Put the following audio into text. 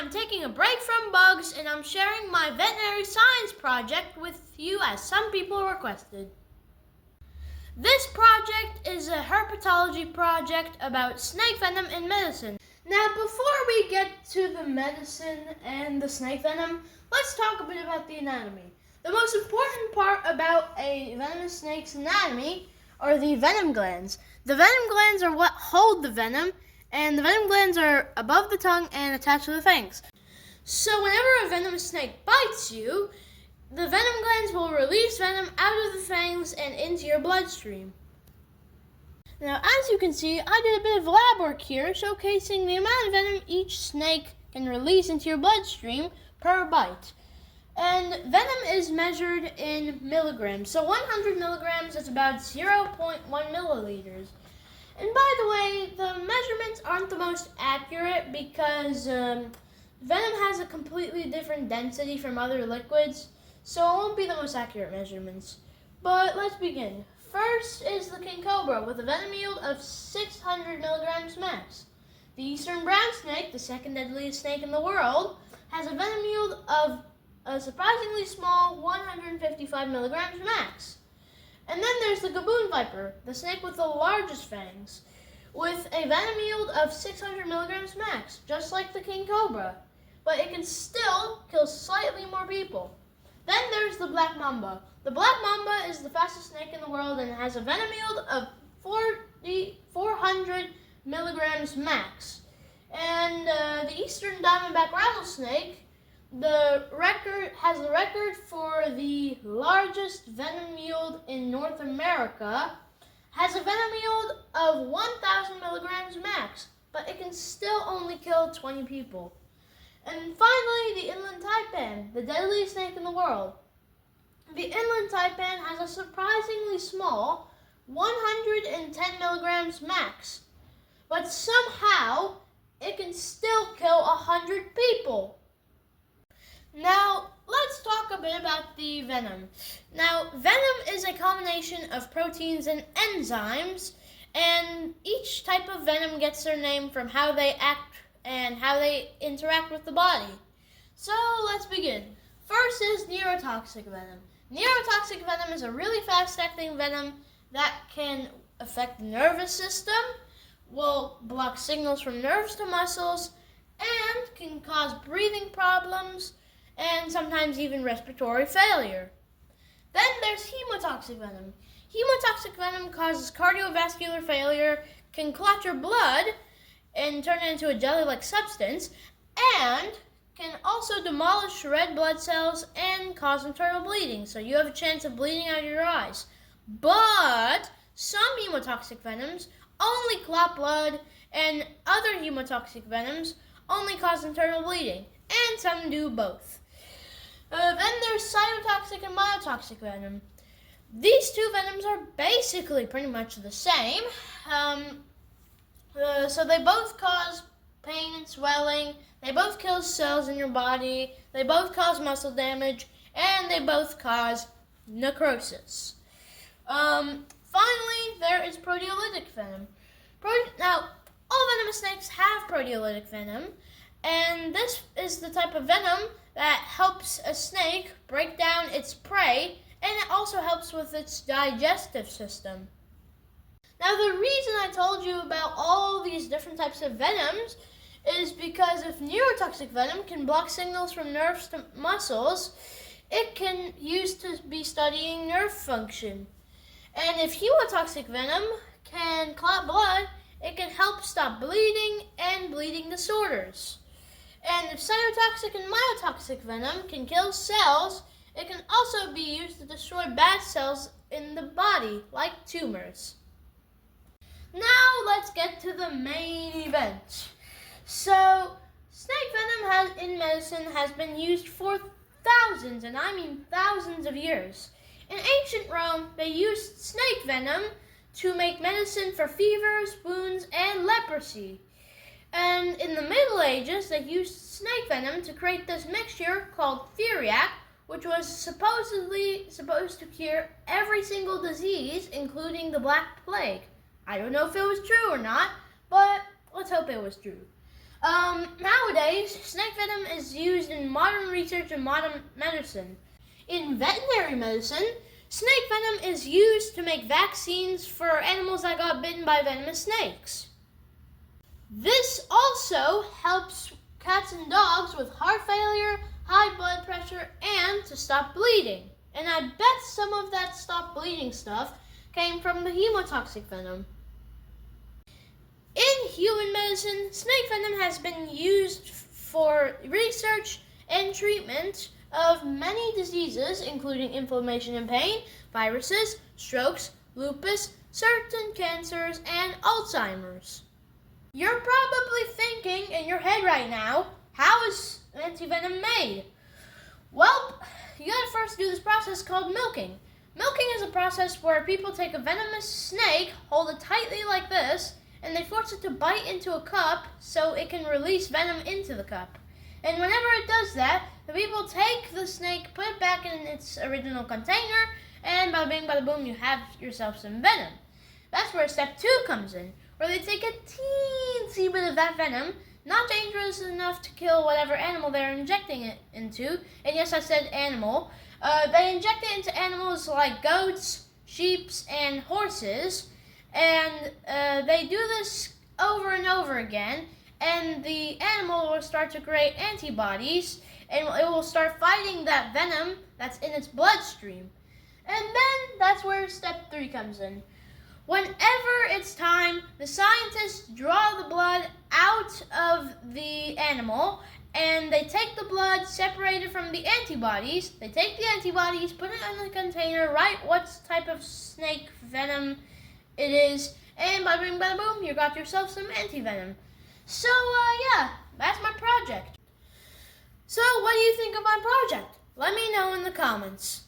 I'm taking a break from bugs and I'm sharing my veterinary science project with you as some people requested. This project is a herpetology project about snake venom in medicine. Now, before we get to the medicine and the snake venom, let's talk a bit about the anatomy. The most important part about a venomous snake's anatomy are the venom glands. The venom glands are what hold the venom, and the venom glands are above the tongue and attached to the fangs. So whenever a venomous snake bites you, the venom glands will release venom out of the fangs and into your bloodstream. Now, as you can see, I did a bit of lab work here showcasing the amount of venom each snake can release into your bloodstream per bite. And venom is measured in milligrams. So 100 milligrams is about 0.1 milliliters. And by the way, the measurements aren't the most accurate because venom has a completely different density from other liquids, so it won't be the most accurate measurements. But let's begin. First is the king cobra with a venom yield of 600 milligrams max. The eastern brown snake, the second deadliest snake in the world, has a venom yield of a surprisingly small 155 milligrams max. And then there's the gaboon viper, the snake with the largest fangs, with a venom yield of 600 milligrams max, just like the king cobra. But it can still kill slightly more people. Then there's the black mamba. The black mamba is the fastest snake in the world and has a venom yield of 400 milligrams max. And the eastern diamondback rattlesnake has the record for the largest venom yield in North America, has a venom yield of 1,000 milligrams max, but it can still only kill 20 people. And finally, the inland taipan, the deadliest snake in the world. The inland taipan has a surprisingly small 110 milligrams max, but somehow it can still kill 100 people. Now, let's talk a bit about the venom. Now, venom is a combination of proteins and enzymes, and each type of venom gets their name from how they act and how they interact with the body. So, let's begin. First is neurotoxic venom. Neurotoxic venom is a really fast-acting venom that can affect the nervous system, will block signals from nerves to muscles, and can cause breathing problems, and sometimes even respiratory failure. Then there's hemotoxic venom. Hemotoxic venom causes cardiovascular failure, can clot your blood and turn it into a jelly-like substance, and can also demolish red blood cells and cause internal bleeding, so you have a chance of bleeding out of your eyes. But some hemotoxic venoms only clot blood, and other hemotoxic venoms only cause internal bleeding, and some do both. Then there's cytotoxic and myotoxic venom. These two venoms are basically pretty much the same. So they both cause pain and swelling, they both kill cells in your body, they both cause muscle damage, and they both cause necrosis. Finally, there is proteolytic venom. Now, all venomous snakes have proteolytic venom, and this is the type of venom that helps a snake break down its prey, and it also helps with its digestive system. Now, the reason I told you about all these different types of venoms is because if neurotoxic venom can block signals from nerves to muscles, it can use to be studying nerve function. And if hemotoxic venom can clot blood, it can help stop bleeding and bleeding disorders. And if cytotoxic and myotoxic venom can kill cells, it can also be used to destroy bad cells in the body, like tumors. Now let's get to the main event. So, snake venom in medicine has been used for thousands, and I mean thousands of years. In ancient Rome, they used snake venom to make medicine for fevers, wounds, and leprosy. And in the Middle Ages, they used snake venom to create this mixture called theriac, which was supposedly supposed to cure every single disease, including the Black Plague. I don't know if it was true or not, but let's hope it was true. Nowadays, snake venom is used in modern research and modern medicine. In veterinary medicine, snake venom is used to make vaccines for animals that got bitten by venomous snakes. This also helps cats and dogs with heart failure, high blood pressure, and to stop bleeding. And I bet some of that stop bleeding stuff came from the hemotoxic venom. In human medicine, snake venom has been used for research and treatment of many diseases, including inflammation and pain, viruses, strokes, lupus, certain cancers, and Alzheimer's. You're probably thinking in your head right now, how is antivenom made? Well, you gotta first do this process called milking. Milking is a process where people take a venomous snake, hold it tightly like this, and they force it to bite into a cup so it can release venom into the cup. And whenever it does that, the people take the snake, put it back in its original container, and bada bing, bada boom, you have yourself some venom. That's where step 2 comes in, where they take a teensy bit of that venom, not dangerous enough to kill whatever animal they're injecting it into, and yes, I said animal. They inject it into animals like goats, sheep, and horses, and they do this over and over again, and the animal will start to create antibodies, and it will start fighting that venom that's in its bloodstream. And then that's where step 3 comes in. Whenever it's time, the scientists draw the blood out of the animal, and they take the blood separated from the antibodies. They take the antibodies, put it in a container, write what type of snake venom it is, and bada bing, bada boom, you got yourself some antivenom. So, yeah, that's my project. So, what do you think of my project? Let me know in the comments.